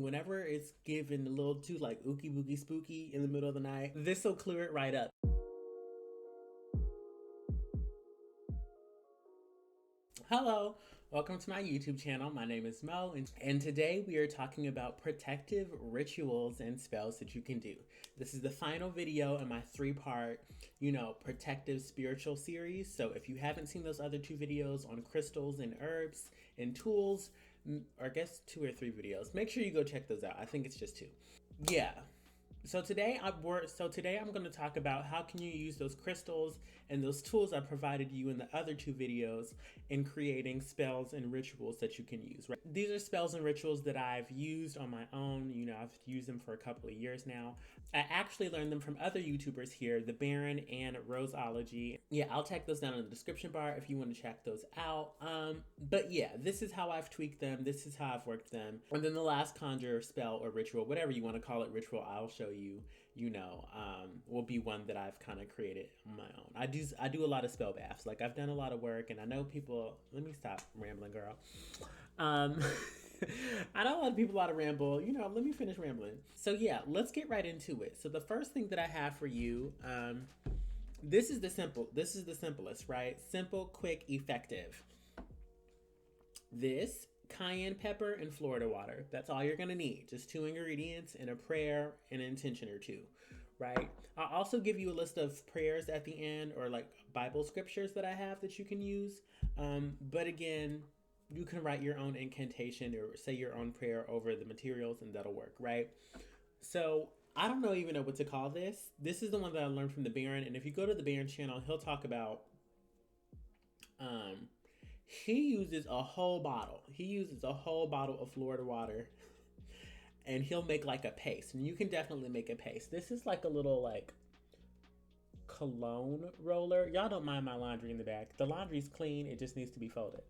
whenever it's given a little too like ookie boogie spooky in the middle of the night, this will clear it right up. Hello, welcome to my YouTube channel. My name is Mo, and today we are talking about protective rituals and spells that you can do. This is the final video in my three-part, protective spiritual series. So if you haven't seen those other two videos on crystals and herbs and tools, or I guess 2 or 3 videos, make sure you go check those out. I think it's just 2. Yeah. So today I'm going to talk about how can you use those crystals and those tools I provided you in the other 2 videos in creating spells and rituals that you can use. Right? These are spells and rituals that I've used on my own. I've used them for a couple of years now. I actually learned them from other YouTubers here, The Baron and Roseology. Yeah, I'll tag those down in the description bar if you want to check those out. But yeah, this is how I've tweaked them. This is how I've worked them. And then the last conjure spell or ritual, whatever you want to call it, ritual, I'll show you, will be one that I've kind of created on my own. I do a lot of spell baths. Like, I've done a lot of work, and I know people, let me stop rambling, girl. I know a lot of people ought to ramble, let me finish rambling. So yeah, let's get right into it. So the first thing that I have for you, this is the simplest, right? Simple, quick, effective. This, cayenne pepper and Florida water. That's all you're gonna need. Just 2 ingredients and a prayer and an intention or 2, right? I'll also give you a list of prayers at the end, or like Bible scriptures that I have that you can use. But again, you can write your own incantation or say your own prayer over the materials, and that'll work, right? So I don't even know what to call this. This is the one that I learned from the Baron, and if you go to the Baron channel, he'll talk about he uses a whole bottle. He uses a whole bottle of Florida water, and he'll make like a paste. And you can definitely make a paste. This is like a little like Cologne roller. Y'all don't mind my laundry in the back. The laundry's clean. It just needs to be folded.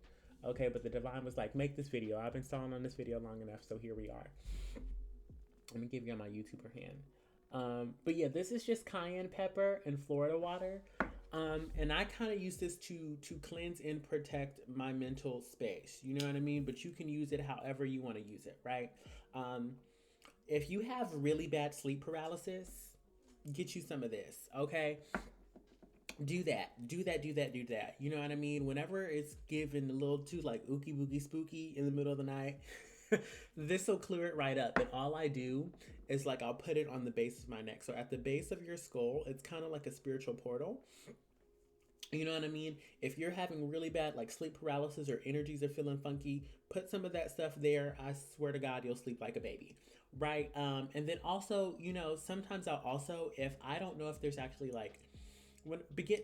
Okay, but the divine was like, make this video. I've been stalling on this video long enough, so here we are. Let me give you my YouTuber hand. But yeah, this is just cayenne pepper and Florida water. And I kind of use this to cleanse and protect my mental space. You know what I mean? But you can use it however you want to use it, right? If you have really bad sleep paralysis, get you some of this, okay? Do that. You know what I mean? Whenever it's given a little too like ookie boogie spooky in the middle of the night, this will clear it right up. And all I do is like, I'll put it on the base of my neck. So at the base of your skull, it's kind of like a spiritual portal. You know what I mean? If you're having really bad like sleep paralysis or energies are feeling funky, put some of that stuff there. I swear to God, you'll sleep like a baby. Right? And then also, sometimes I'll also, if I don't know if there's actually like,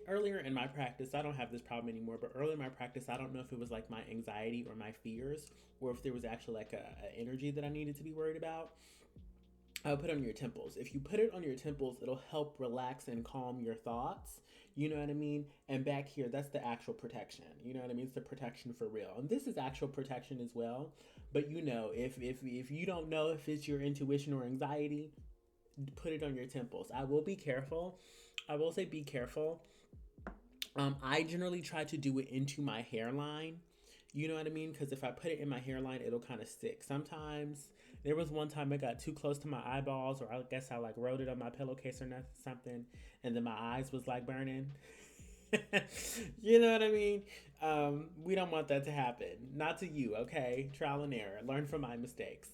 earlier in my practice, I don't have this problem anymore, but earlier in my practice, I don't know if it was like my anxiety or my fears, or if there was actually like a energy that I needed to be worried about. I would put it on your temples. If you put it on your temples, it'll help relax and calm your thoughts. You know what I mean? And back here, that's the actual protection. You know what I mean? It's the protection for real. And this is actual protection as well. But if you don't know if it's your intuition or anxiety, put it on your temples. I will say be careful. I generally try to do it into my hairline. You know what I mean? Because if I put it in my hairline, it'll kind of stick. Sometimes, there was one time it got too close to my eyeballs, or I guess I like wrote it on my pillowcase or something, and then my eyes was like burning. You know what I mean? We don't want that to happen. Not to you, okay? Trial and error. Learn from my mistakes.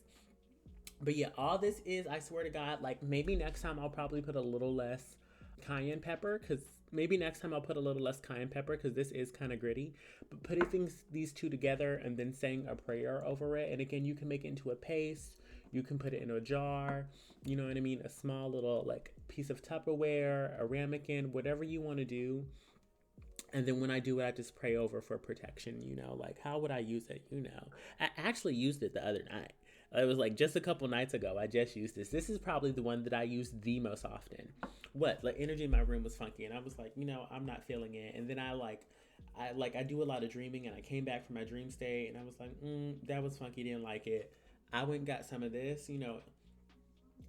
But yeah, all this is, I swear to God, like maybe next time I'll probably put a little less cayenne pepper, because this is kind of gritty. But putting these 2 together and then saying a prayer over it, and again, you can make it into a paste. You can put it in a jar, you know what I mean? A small little like piece of Tupperware, a ramekin, whatever you want to do. And then when I do it, I just pray over for protection, like how would I use it? I actually used it the other night. It was like just a couple nights ago. I just used this. This is probably the one that I use the most often. Like energy in my room was funky, and I was like, I'm not feeling it. And then I do a lot of dreaming, and I came back from my dream state, and I was like, that was funky. Didn't like it. I went and got some of this,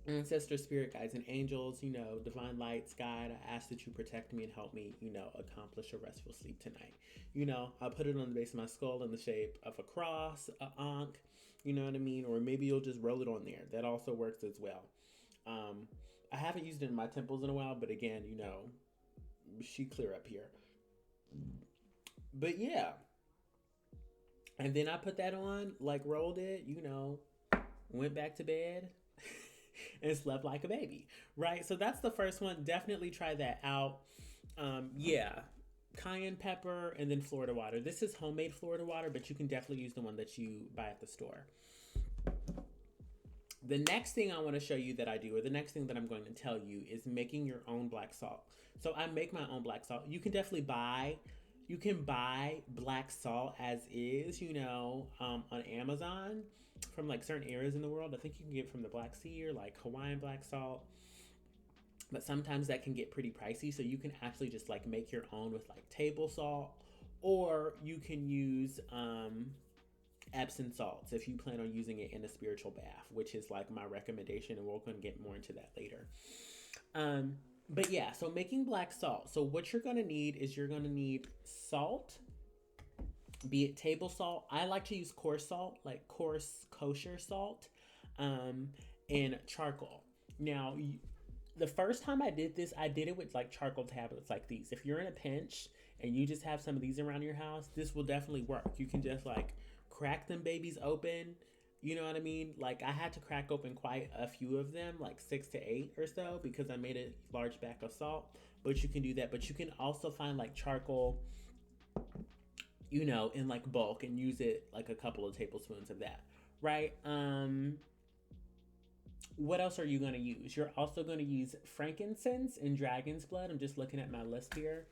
ancestor, spirit guides, and angels, divine lights, guide. I ask that you protect me and help me, accomplish a restful sleep tonight. I put it on the base of my skull in the shape of a cross, a ankh, You know what I mean? Or maybe you'll just roll it on there. That also works as well. I haven't used it in my temples in a while, but again, she clear up here. But yeah. And then I put that on, like rolled it, went back to bed and slept like a baby. Right? So that's the first one. Definitely try that out. Yeah. Cayenne pepper and then Florida water. This is homemade Florida water, but you can definitely use the one that you buy at the store. The next thing I want to show you that I do, or the next thing that I'm going to tell you, is making your own black salt. So I make my own black salt. You can definitely buy black salt as is, on Amazon from like certain areas in the world. I think you can get from the Black Sea or like Hawaiian black salt. But sometimes that can get pretty pricey. So you can actually just like make your own with like table salt, or you can use Epsom salts if you plan on using it in a spiritual bath, which is like my recommendation, and we're going to get more into that later. But yeah, so making black salt. So what you're going to need is you're going to need salt, be it table salt. I like to use coarse salt, like coarse kosher salt, and charcoal. Now, the first time I did this, I did it with like charcoal tablets like these. If you're in a pinch and you just have some of these around your house, this will definitely work. You can just like crack them babies open. You know what I mean? Like I had to crack open quite a few of them, like 6 to 8 or so, because I made a large bag of salt. But you can do that. But you can also find like charcoal, in like bulk, and use it like a couple of tablespoons of that, right? What else are you going to use? You're also going to use frankincense and dragon's blood. I'm just looking at my list here,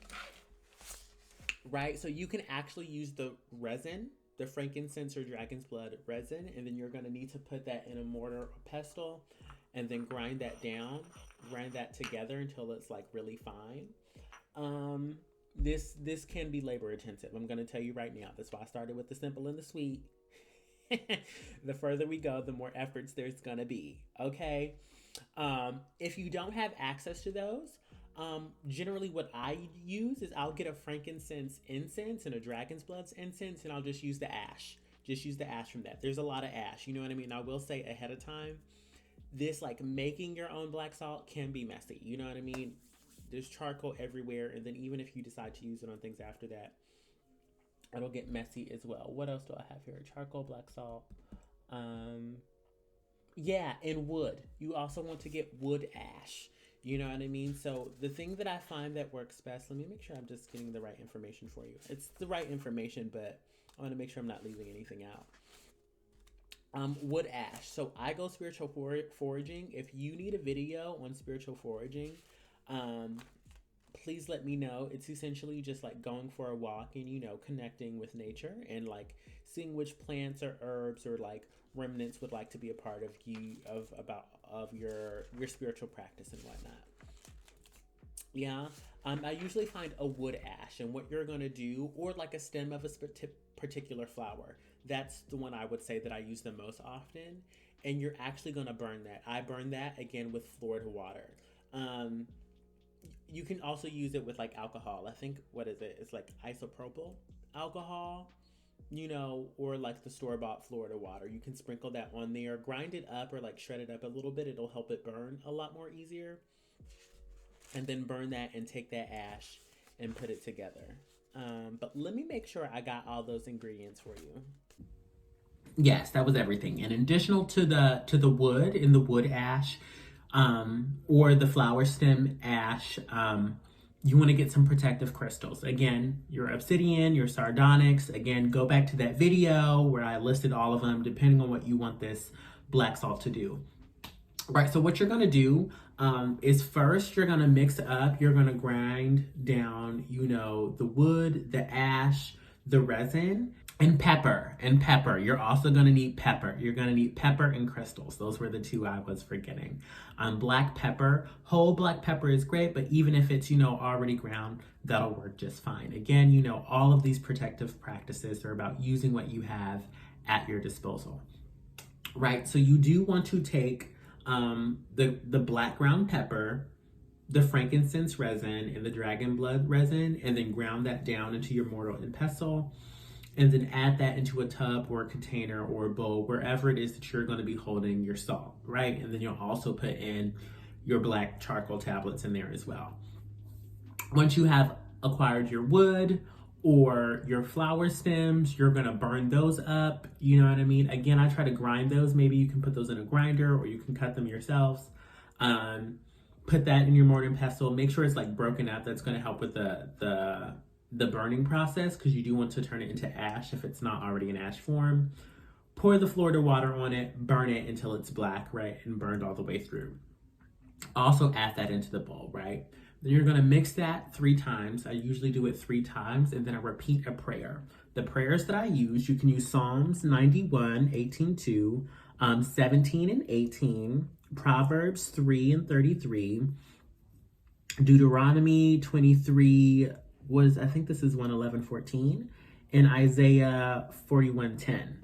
right? So you can actually use the resin, the frankincense or dragon's blood resin, and then you're going to need to put that in a mortar or pestle and then grind that together until it's like really fine. This can be labor intensive. I'm going to tell you right now. That's why I started with the simple and the sweet. The further we go, the more efforts there's going to be. Okay. If you don't have access to those, generally what I use is I'll get a frankincense incense and a dragon's blood incense, and I'll just use the ash. Just use the ash from that. There's a lot of ash. You know what I mean? I will say ahead of time, this like making your own black salt can be messy. You know what I mean? There's charcoal everywhere. And then even if you decide to use it on things after that, it'll get messy as well. What else do I have here? Charcoal, black salt. Yeah, and wood. You also want to get wood ash. You know what I mean? So the thing that I find that works best, let me make sure I'm just getting the right information for you. It's the right information, but I want to make sure I'm not leaving anything out. Wood ash. So I go spiritual foraging. If you need a video on spiritual foraging, please let me know. It's essentially just like going for a walk and, connecting with nature and like seeing which plants or herbs or like remnants would like to be a part of your spiritual practice and whatnot. Yeah. I usually find a wood ash, and what you're going to do, or like a stem of a particular flower. That's the one I would say that I use the most often. And you're actually going to burn that. I burn that again with Florida water. You can also use it with like alcohol. I think, what is it? It's like isopropyl alcohol, or like the store-bought Florida water. You can sprinkle that on there, grind it up or like shred it up a little bit. It'll help it burn a lot more easier. And then burn that and take that ash and put it together. But let me make sure I got all those ingredients for you. Yes, that was everything. And additional to the wood and the wood ash, or the flower stem ash, you want to get some protective crystals. Again, your obsidian, your sardonyx. Again, go back to that video where I listed all of them, depending on what you want this black salt to do. Right, so what you're going to do is first you're going to mix up, you're going to grind down, the wood, the ash, the resin, and pepper. You're also going to need pepper. You're going to need pepper and crystals. Those were the two I was forgetting. Black pepper, whole black pepper is great, but even if it's, already ground, that'll work just fine. Again, all of these protective practices are about using what you have at your disposal. Right, so you do want to take the black ground pepper, the frankincense resin, and the dragon blood resin, and then ground that down into your mortar and pestle. and then add that into a tub or a container or a bowl, wherever it is that you're going to be holding your salt, right? And then you'll also put in your black charcoal tablets in there as well. Once you have acquired your wood or your flower stems, you're gonna burn those up, you know what I mean? Again, I try to grind those. Maybe you can put those in a grinder or you can cut them yourselves. Put that in your mortar and pestle. Make sure it's like broken up. That's gonna help with the burning process, because you do want to turn it into ash if it's not already in ash form. Pour the Florida water on it, burn it until it's black, right? And burned all the way through. Also add that into the bowl, right? Then you're gonna mix that 3 times. I usually do it 3 times, and then I repeat a prayer. The prayers that I use, you can use Psalms 91, 18:2, 17 and 18, Proverbs 3 and 33, Deuteronomy 23, I think this is 1:11-14, and Isaiah 41:10.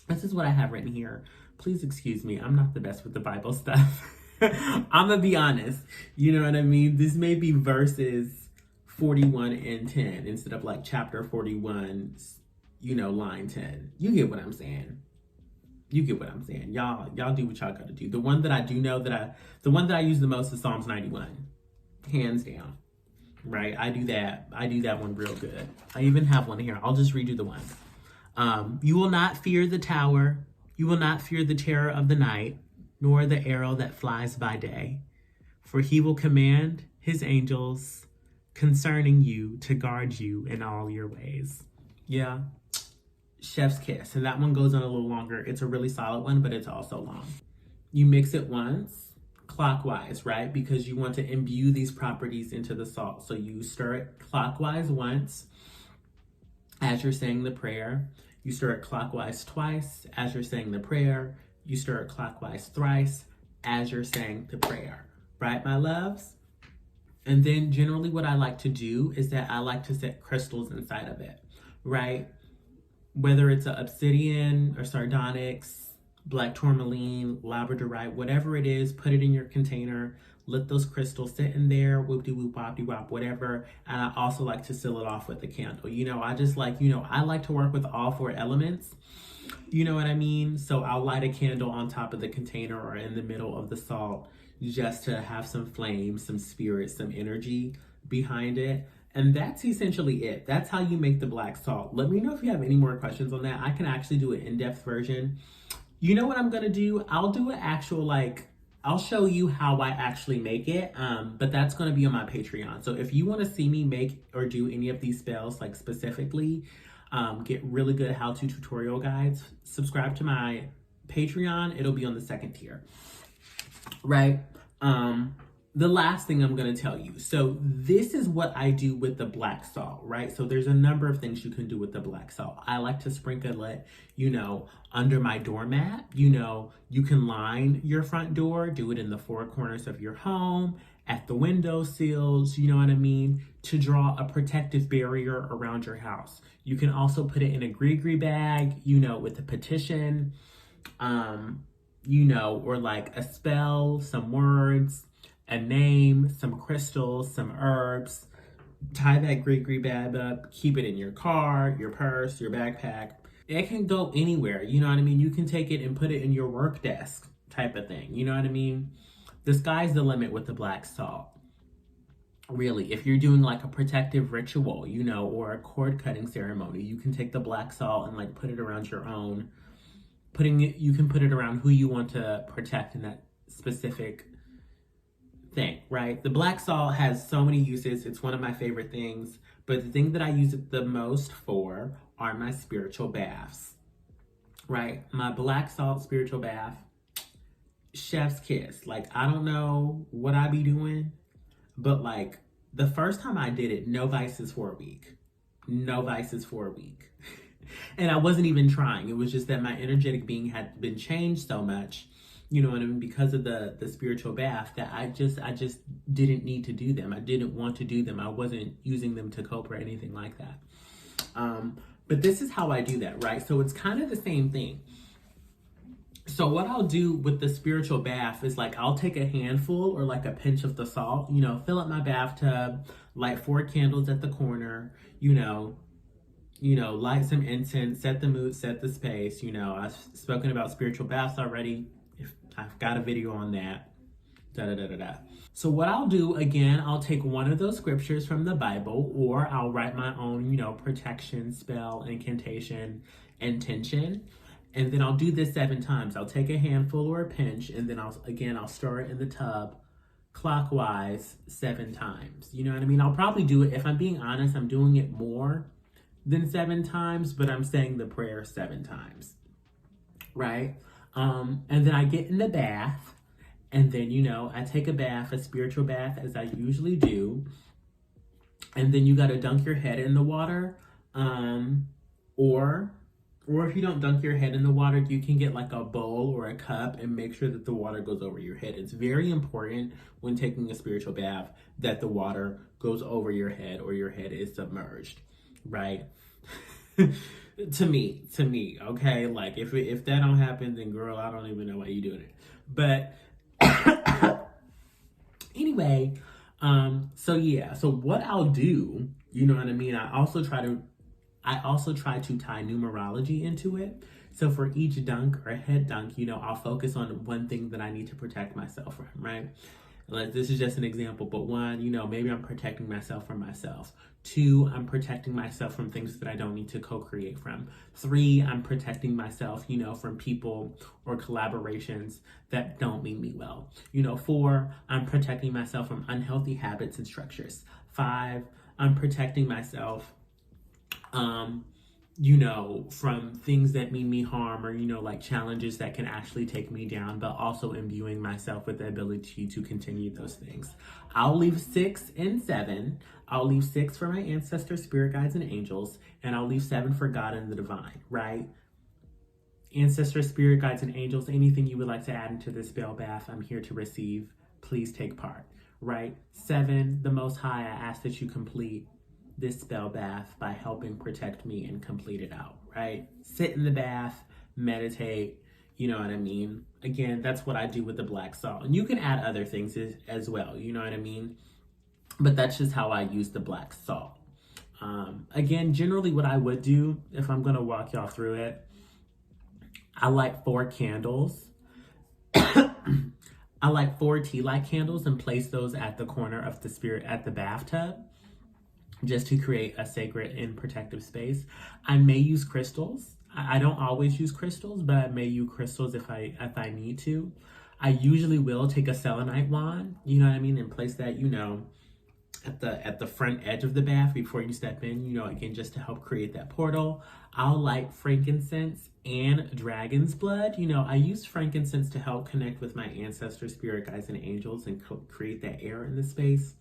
This is what I have written here. Please excuse me, I'm not the best with the Bible stuff. I'm gonna be honest, you know what I mean? This may be verses 41 and 10 instead of like chapter 41, you know, line 10. You get what I'm saying. You get what I'm saying. Y'all do what y'all gotta do. The one that I do know the one that I use the most is Psalms 91. Hands down. Right? I do that one real good. I even have one here. I'll just redo the one. You will not fear the tower. You will not fear the terror of the night, nor the arrow that flies by day. For he will command his angels concerning you to guard you in all your ways. Yeah. Chef's kiss. And that one goes on a little longer. It's a really solid one, but it's also long. You mix it once, clockwise, right? Because you want to imbue these properties into the salt. So you stir it clockwise once as you're saying the prayer. You stir it clockwise twice as you're saying the prayer. You stir it clockwise thrice as you're saying the prayer. Right, my loves? And then generally what I like to do is that I like to set crystals inside of it, right? Whether it's an obsidian or sardonyx, black tourmaline, labradorite, whatever it is, put it in your container. Let those crystals sit in there, whoop-de-whoop, wop-de-wop, whatever. And I also like to seal it off with a candle. You know, I just like, you know, I like to work with all 4 elements. You know what I mean? So I'll light a candle on top of the container or in the middle of the salt just to have some flame, some spirit, some energy behind it. And that's essentially it. That's how you make the black salt. Let me know if you have any more questions on that. I can actually do an in-depth version. You know what I'm gonna do? I'll do an actual I'll show you how I actually make it, but that's going to be on my Patreon. So if you want to see me make or do any of these spells, like specifically, get really good how-to tutorial guides, subscribe to my Patreon. It'll be on the 2nd tier, right? The last thing I'm going to tell you. So this is what I do with the black salt, right? So there's a number of things you can do with the black salt. I like to sprinkle it, you know, under my doormat. You know, you can line your front door, do it in the 4 corners of your home, at the window sills, you know what I mean, to draw a protective barrier around your house. You can also put it in a gree-gree bag, you know, with a petition, you know, or like a spell, some words, a name, some crystals, some herbs. Tie that gree-gree bag up, keep it in your car, your purse, your backpack. It can go anywhere, you know what I mean? You can take it and put it in your work desk type of thing, you know what I mean? The sky's the limit with the black salt. Really, if you're doing like a protective ritual, you know, or a cord cutting ceremony, you can take the black salt and like put it around your own. You can put it around who you want to protect in that specific thing, right? The black salt has so many uses. It's one of my favorite things, but the thing that I use it the most for are my spiritual baths, right? My black salt spiritual bath, chef's kiss. Like, I don't know what I be doing, but like the first time I did it, no vices for a week. No vices for a week. And I wasn't even trying. It was just that my energetic being had been changed so much, you know what I mean, because of the spiritual bath, that I just didn't need to do them. I didn't want to do them. I wasn't using them to cope or anything like that. But this is how I do that, right? So it's kind of the same thing. So what I'll do with the spiritual bath is like, I'll take a handful or like a pinch of the salt, you know, fill up my bathtub, light 4 candles at the corner, light some incense, set the mood, set the space. I've spoken about spiritual baths already. If I've got a video on that. Da da da da da. So what I'll do again, I'll take one of those scriptures from the Bible, or I'll write my own, protection spell, incantation, intention, and then I'll do this 7 times. I'll take a handful or a pinch, and then I'll stir it in the tub clockwise 7 times. You know what I mean? I'll probably do it, if I'm being honest, I'm doing it more than 7 times, but I'm saying the prayer 7 times, right? And then I get in the bath, and then, I take a bath, a spiritual bath, as I usually do, and then you got to dunk your head in the water, or if you don't dunk your head in the water, you can get like a bowl or a cup and make sure that the water goes over your head. It's very important when taking a spiritual bath that the water goes over your head or your head is submerged, right? to me, okay? Like if that don't happen, then girl, I don't even know why you're doing it. But anyway, so what I'll do, you know what I mean? I also try to tie numerology into it. So for each dunk or head dunk, I'll focus on one thing that I need to protect myself from, right? Like this is just an example, but 1, maybe I'm protecting myself from myself. 2, I'm protecting myself from things that I don't need to co-create from. 3, I'm protecting myself, from people or collaborations that don't mean me well. 4, I'm protecting myself from unhealthy habits and structures. 5, I'm protecting myself from things that mean me harm, or, like challenges that can actually take me down, but also imbuing myself with the ability to continue those things. I'll leave 6 and 7. I'll leave 6 for my ancestors, spirit guides, and angels, and I'll leave 7 for God and the divine, right? Ancestors, spirit guides, and angels, anything you would like to add into this spell bath, I'm here to receive. Please take part, right? 7, the Most High, I ask that you complete this spell bath by helping protect me and complete it out, right? Sit in the bath, meditate, you know what I mean? Again, that's what I do with the black salt. And you can add other things as well, you know what I mean? But that's just how I use the black salt. Again, generally what I would do, if I'm gonna walk y'all through it, I light 4 candles. I light 4 tea light candles and place those at the corner of the bathtub, just to create a sacred and protective space. I may use crystals. I don't always use crystals, but I may use crystals if I need to. I usually will take a selenite wand, you know what I mean, and place that, at the front edge of the bath before you step in, again, just to help create that portal. I'll light frankincense and dragon's blood. I use frankincense to help connect with my ancestors, spirit guides, and angels and create that air in the space.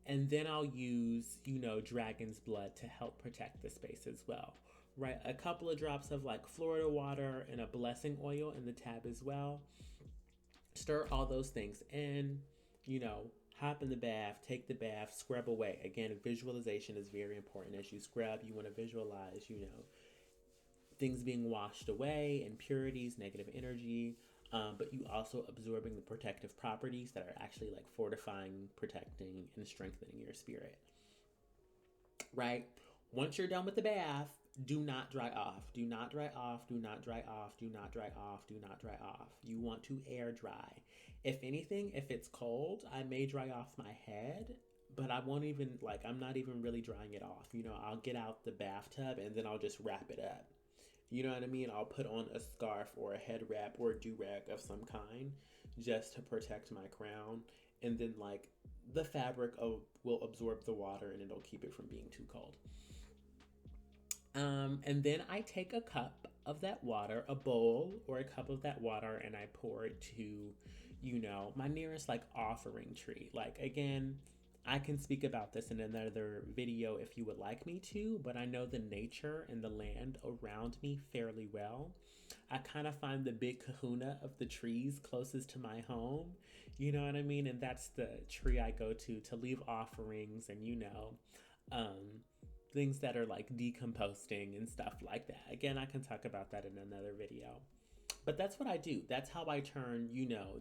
And then I'll use, dragon's blood to help protect the space as well, right? A couple of drops of like Florida water and a blessing oil in the tab as well. Stir all those things in, hop in the bath, take the bath, scrub away. Again, visualization is very important. As you scrub, you want to visualize, things being washed away, impurities, negative energy, but you also absorbing the protective properties that are actually like fortifying, protecting, and strengthening your spirit, right? Once you're done with the bath, do not dry off. Do not dry off. Do not dry off. Do not dry off. Do not dry off. You want to air dry. If anything, if it's cold, I may dry off my head, but I won't even, I'm not even really drying it off. I'll get out the bathtub and then I'll just wrap it up. You know what I mean? I'll put on a scarf or a head wrap or a do-rag of some kind just to protect my crown. And then, the fabric will absorb the water and it'll keep it from being too cold. And then I take a cup of that water, a bowl or a cup of that water, and I pour it to, my nearest, offering tree. Again, I can speak about this in another video if you would like me to, but I know the nature and the land around me fairly well. I kind of find the big kahuna of the trees closest to my home, you know what I mean? And that's the tree I go to leave offerings and, things that are decomposting and stuff like that. Again, I can talk about that in another video. But that's what I do. That's how I turn,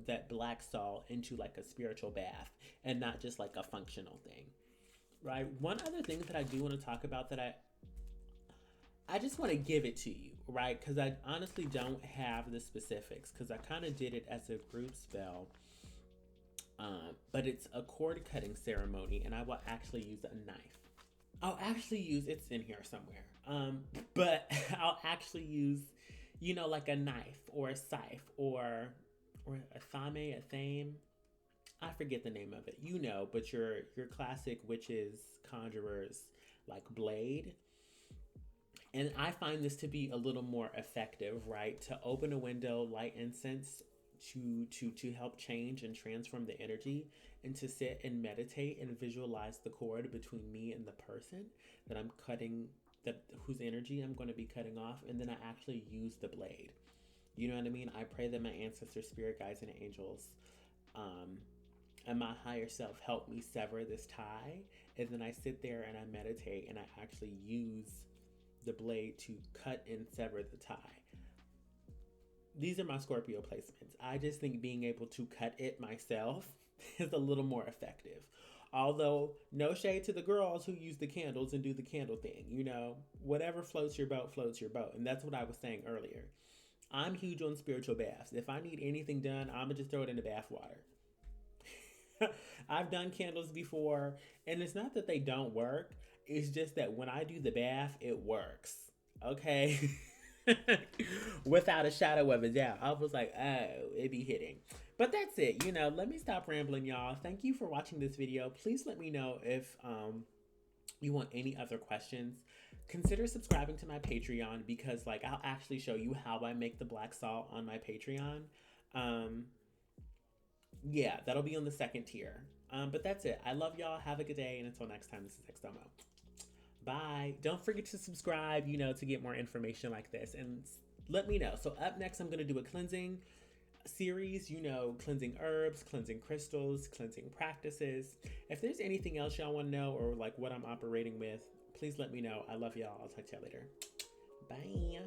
that black salt into a spiritual bath and not just a functional thing. right? One other thing that I do want to talk about that I just want to give it to you, right? Because I honestly don't have the specifics because I kind of did it as a group spell. But it's a cord cutting ceremony, and I will actually use a knife. I'll actually use, it's in here somewhere. But I'll actually use, like a knife or a scythe or Athame. I forget the name of it. But your classic witches, conjurers, like blade. And I find this to be a little more effective, right? To open a window, light incense, to help change and transform the energy, and to sit and meditate and visualize the cord between me and the person that I'm cutting, whose energy I'm going to be cutting off, and then I actually use the blade. You know what I mean? I pray that my ancestors, spirit guides, and angels, and my higher self help me sever this tie, and then I sit there and I meditate and I actually use the blade to cut and sever the tie. These are my Scorpio placements. I just think being able to cut it myself is a little more effective. Although, no shade to the girls who use the candles and do the candle thing. Whatever floats your boat, floats your boat. And that's what I was saying earlier. I'm huge on spiritual baths. If I need anything done, I'm going to just throw it in the bath water. I've done candles before, and it's not that they don't work. It's just that when I do the bath, it works. Okay? Without a shadow of a doubt. I was like, oh, it be hitting. But that's it. Let me stop rambling, y'all. Thank you for watching this video. Please let me know if you want any other questions. Consider subscribing to my Patreon because I'll actually show you how I make the black salt on my Patreon. Yeah, that'll be on the second tier. But that's it. I love y'all. Have a good day. And until next time, this is XDomo. Bye. Don't forget to subscribe, to get more information like this. And let me know. So up next, I'm going to do a cleansing series, cleansing herbs, cleansing crystals, cleansing practices. If there's anything else y'all want to know or what I'm operating with, please let me know. I love y'all. I'll talk to y'all later. Bye.